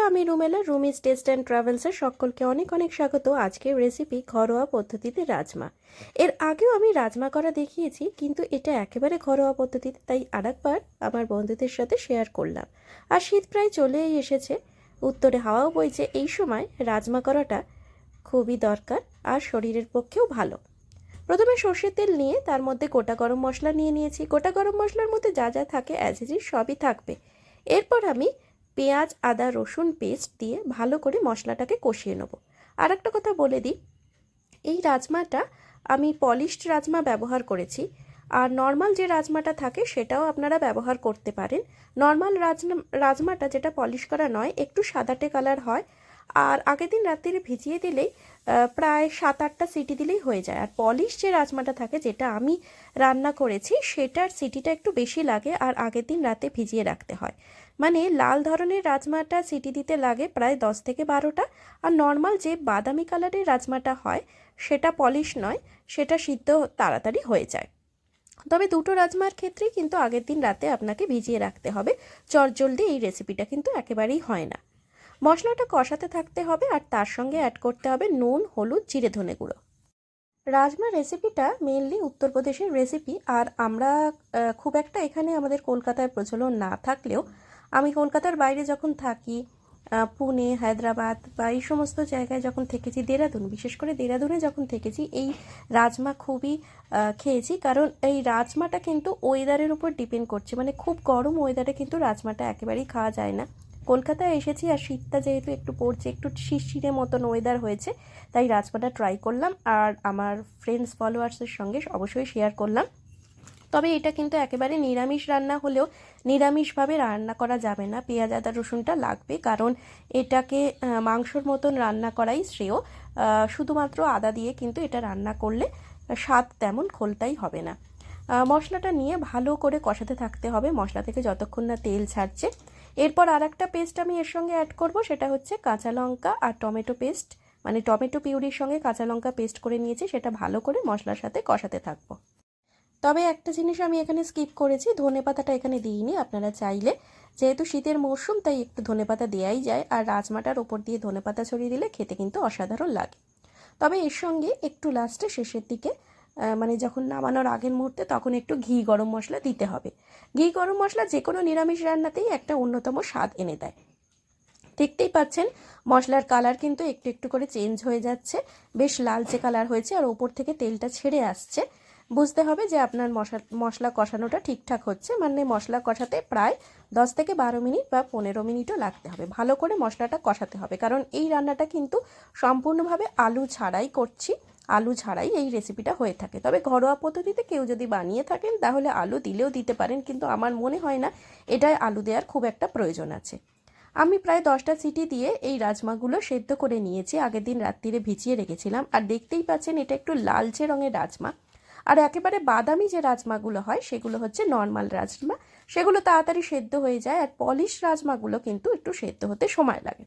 আমি Rumela রুমিস test and ট্রাভেলসের সকলকে অনেক অনেক স্বাগত। আজকের রেসিপি ঘরোয়া পদ্ধতিতে রাজমা। এর আগেও আমি রাজমা করা দেখিয়েছি, কিন্তু এটা একেবারে ঘরোয়া পদ্ধতিতে, তাই আরেকবার আমার বন্ধুদের সাথে শেয়ার করলাম। আর শীত প্রায় চলেই এসেছে, উত্তরে হাওয়াও বইছে। এই সময় রাজমা করাটা খুবই দরকার আর শরীরের পক্ষেও ভালো। প্রথমে সর্ষের তেল নিয়ে তার মধ্যে গোটা গরম মশলা নিয়ে নিয়েছি। গোটা গরম মশলার মধ্যে যা যা থাকে অ্যাজ ইট ইজ সবই থাকবে। এরপর আমি পেঁয়াজ আদা রসুন পেস্ট দিয়ে ভালো করে মশলাটাকে কষিয়ে নেব। আর একটা কথা বলে দিই, এই রাজমাটা আমি পলিশড রাজমা ব্যবহার করেছি, আর নর্মাল যে রাজমাটা থাকে সেটাও আপনারা ব্যবহার করতে পারেন। নর্মাল রাজমাটা যেটা পলিশ করা নয়, একটু সাদাটে কালার হয়, আর আগের দিন রাত্রিরে ভিজিয়ে দিলেই প্রায় 7-8টা সিটি দিলেই হয়ে যায়। আর পলিশ যে রাজমাটা থাকে, যেটা আমি রান্না করেছি, সেটার সিটিটা একটু বেশি লাগে আর আগের দিন রাতে ভিজিয়ে রাখতে হয়। মানে লাল ধরনের রাজমাটা সিটি দিতে লাগে প্রায় 10 থেকে 12টা, আর নর্মাল যে বাদামি কালারের রাজমাটা হয় সেটা পলিশ নয়, সেটা সিদ্ধ তাড়াতাড়ি হয়ে যায়। তবে দুটো রাজমার ক্ষেত্রেই কিন্তু আগের দিন রাতে আপনাকে ভিজিয়ে রাখতে হবে। চটজলদি এই রেসিপিটা কিন্তু একেবারেই হয় না। মশলাটা কষাতে থাকতে হবে আর তার সঙ্গে অ্যাড করতে হবে নুন, হলুদ, জিরে ধনে গুঁড়ো। রাজমা রেসিপিটা মেনলি উত্তরপ্রদেশের রেসিপি, আর আমরা খুব একটা এখানে আমাদের কলকাতায় প্রচলন না থাকলেও আমি কলকাতার বাইরে যখন থাকি, পুনে, হায়দ্রাবাদ বা এই সমস্ত জায়গায় যখন থেকেছি, দেরাদুন, বিশেষ করে দেরাদুনে যখন থেকেছি, এই রাজমা খুবই খেয়েছি। কারণ এই রাজমাটা কিন্তু ওয়েদারের উপর ডিপেন্ড করছে, মানে খুব গরম ওয়েদারে কিন্তু রাজমাটা একেবারেই খাওয়া যায় না। কলকাতায় এসেছি আর শীতটা যেহেতু একটু পড়ছে, একটু শিরশিরে মতন ওয়েদার হয়েছে, তাই রাজমাটা ট্রাই করলাম আর আমার ফ্রেন্ডস ফলোয়ার্সের সঙ্গে অবশ্যই শেয়ার করলাম। তবে এটা কিন্তু একেবারে নিরামিষ রান্না হলেও নিরামিষভাবে রান্না করা যাবে না, পেঁয়াজ আদা রসুনটা লাগবে, কারণ এটাকে মাংসর মতন রান্না করাই শ্রেয়। শুধুমাত্র আদা দিয়ে কিন্তু এটা রান্না করলে স্বাদ তেমন খোলতাই হবে না। মশলাটা নিয়ে ভালো করে কষাতে থাকতে হবে মশলা থেকে যতক্ষণ না তেল ছাড়ছে। এরপর আর একটা পেস্ট আমি এর সঙ্গে অ্যাড করব, সেটা হচ্ছে কাঁচা লঙ্কা আর টমেটো পেস্ট, মানে টমেটো পিউরির সঙ্গে কাঁচা লঙ্কা পেস্ট করে নিয়েছি, সেটা ভালো করে মশলার সাথে কষাতে থাকবো। তবে একটা জিনিস আমি এখানে স্কিপ করেছি, ধনেপাতাটা এখানে দিইনি। আপনারা চাইলে, যেহেতু শীতের মরশুম, তাই একটু ধনেপাতা দেওয়াই যায়, আর রাজমাটার ওপর দিয়ে ধনেপাতা ছড়িয়ে দিলে খেতে কিন্তু অসাধারণ লাগে। তবে এর সঙ্গে একটু লাস্টে শেষের দিকে, মানে যখন নামানোর আগের মুহূর্তে, তখন একটু ঘি গরম মশলা দিতে হবে। ঘি গরম মশলা যে কোনো নিরামিষ রান্নাতেই একটা অন্যতম স্বাদ এনে দেয়। দেখতেই পাচ্ছেন মশলার কালার কিন্তু একটু একটু করে চেঞ্জ হয়ে যাচ্ছে, বেশ লালচে কালার হয়েছে, আর ওপর থেকে তেলটা ছেড়ে আসছে। বুঝতে হবে যে আপনার মশলা কষানোটা ঠিকঠাক হচ্ছে, মানে মশলা কষাতে প্রায় 10 থেকে 12 মিনিট বা 15 মিনিটও লাগতে হবে। ভালো করে মশলাটা কষাতে হবে, কারণ এই রান্নাটা কিন্তু সম্পূর্ণভাবে আলু ছাড়াই করছি, আলু ছাড়াই এই রেসিপিটা হয়ে থাকে। তবে ঘরোয়া পদ্ধতিতে কেউ যদি বানিয়ে থাকেন তাহলে আলু দিলেও দিতে পারেন, কিন্তু আমার মনে হয় না এটায় আলু দেওয়ার খুব একটা প্রয়োজন আছে। আমি প্রায় 10টা সিটি দিয়ে এই রাজমাগুলো সেদ্ধ করে নিয়েছি, আগের দিন রাত্রিরে ভিজিয়ে রেখেছিলাম। আর দেখতেই পাচ্ছেন এটা একটু লালচে রঙের রাজমা। আর একেবারে বাদামি যে রাজমাগুলো হয় সেগুলো হচ্ছে নর্মাল রাজমা, সেগুলো তাড়াতাড়ি সেদ্ধ হয়ে যায়। আর পলিশ রাজমাগুলো কিন্তু একটু সেদ্ধ হতে সময় লাগে।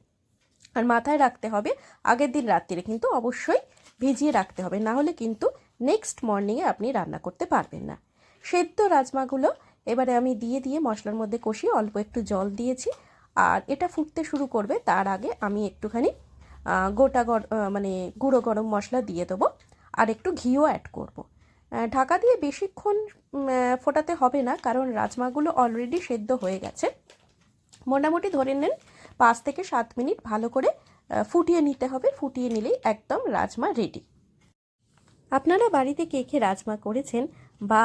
আর মাথায় রাখতে হবে, আগের দিন রাত্রিরে কিন্তু অবশ্যই ভিজিয়ে রাখতে হবে, না হলে কিন্তু নেক্সট মর্নিংয়ে আপনি রান্না করতে পারবেন না। সেদ্ধ রাজমাগুলো এবারে আমি দিয়ে দিয়ে মশলার মধ্যে কষিয়ে অল্প একটু জল দিয়েছি, আর এটা ফুটতে শুরু করবে। তার আগে আমি একটুখানি মানে গুঁড়ো গরম মশলা দিয়ে দেবো, আর একটু ঘিও অ্যাড করব। ঢাকা দিয়ে বেশিক্ষণ ফোটাতে হবে না, কারণ রাজমাগুলো অলরেডি সেদ্ধ হয়ে গেছে। মোটামুটি ধরে নেন 5 থেকে 7 মিনিট ভালো করে ফুটিয়ে নিতে হবে। ফুটিয়ে নিলেই একদম রাজমা রেডি। আপনারা বাড়িতে কে কে রাজমা করেছেন বা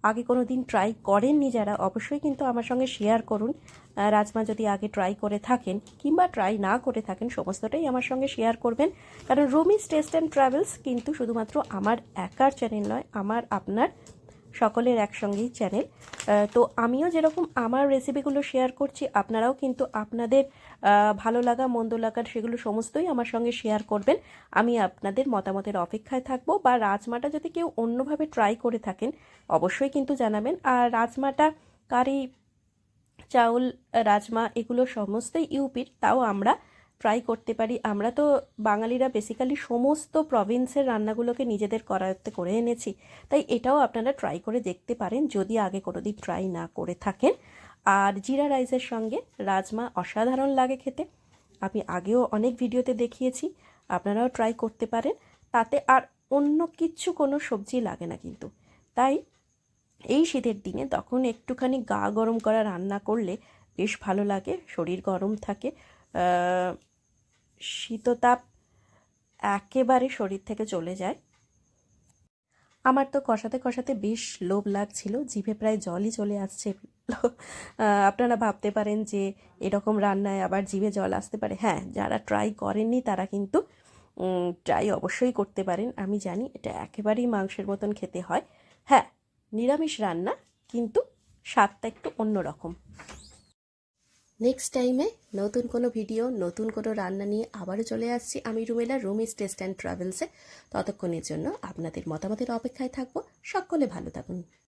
আগে কোনো দিন ট্রাই করেননি যারা, অবশ্যই কিন্তু আমার সঙ্গে শেয়ার করুন। রাজমা যদি আগে ট্রাই করে থাকেন কিংবা ট্রাই না করে থাকেন, সমস্তটাই আমার সঙ্গে শেয়ার করবেন। কারণ রুমিস টেস্ট অ্যান্ড ট্রাভেলস কিন্তু শুধুমাত্র আমার একার চ্যানেল নয়, আমার আপনার সকলের একসঙ্গেই চ্যানেল। তো আমিও যেরকম আমার রেসিপিগুলো শেয়ার করছি, আপনারাও কিন্তু আপনাদের ভালো লাগা মন্দ লাগার সেগুলো সমস্তই আমার সঙ্গে শেয়ার করবেন। আমি আপনাদের মতামতের অপেক্ষায় থাকবো। বা রাজমাটা যদি কেউ অন্যভাবে ট্রাই করে থাকেন অবশ্যই কিন্তু জানাবেন। আর রাজমাটা কারি চাউল রাজমা এগুলো সমস্তই ইউপির, তাও আমরা ট্রাই করতে পারি। আমরা তো বাঙালিরা বেসিক্যালি সমস্ত প্রভিন্সের রান্নাগুলোকে নিজেদের করায়ত্তে করে এনেছি, তাই এটাও আপনারা ট্রাই করে দেখতে পারেন যদি আগে কোনোদিন ট্রাই না করে থাকেন। আর জিরা রাইসের সঙ্গে রাজমা অসাধারণ লাগে খেতে। আমি আগেও অনেক ভিডিওতে দেখিয়েছি, আপনারাও ট্রাই করতে পারেন। তাতে আর অন্য কিচ্ছু কোনো সবজি লাগে না কিন্তু। তাই এই শীতের দিনে তখন একটুখানি গা গরম করা রান্না করলে বেশ ভালো লাগে, শরীর গরম থাকে, শীততাপ একেবারে শরীর থেকে চলে যায়। আমার তো কষাতে কষাতে বেশ লোভ লাগছিল, জিভে প্রায় জলই চলে আসছে। আপনারা ভাবতে পারেন যে এরকম রান্নায় আবার জিভে জল আসতে পারে। হ্যাঁ, যারা ট্রাই করেননি তারা কিন্তু ট্রাই অবশ্যই করতে পারেন। আমি জানি এটা একেবারেই মাংসের মতন খেতে হয়। হ্যাঁ, নিরামিষ রান্না, কিন্তু স্বাদটা একটু অন্যরকম। নেক্সট টাইমে নতুন কোনো ভিডিও, নতুন কোনো রান্না নিয়ে আবারও চলে আসছি আমি রুমেলা, রুমিস টেস্ট অ্যান্ড ট্রাভেলসে। ততক্ষণের জন্য আপনাদের মতামতের অপেক্ষায় থাকবো। সকলে ভালো থাকুন।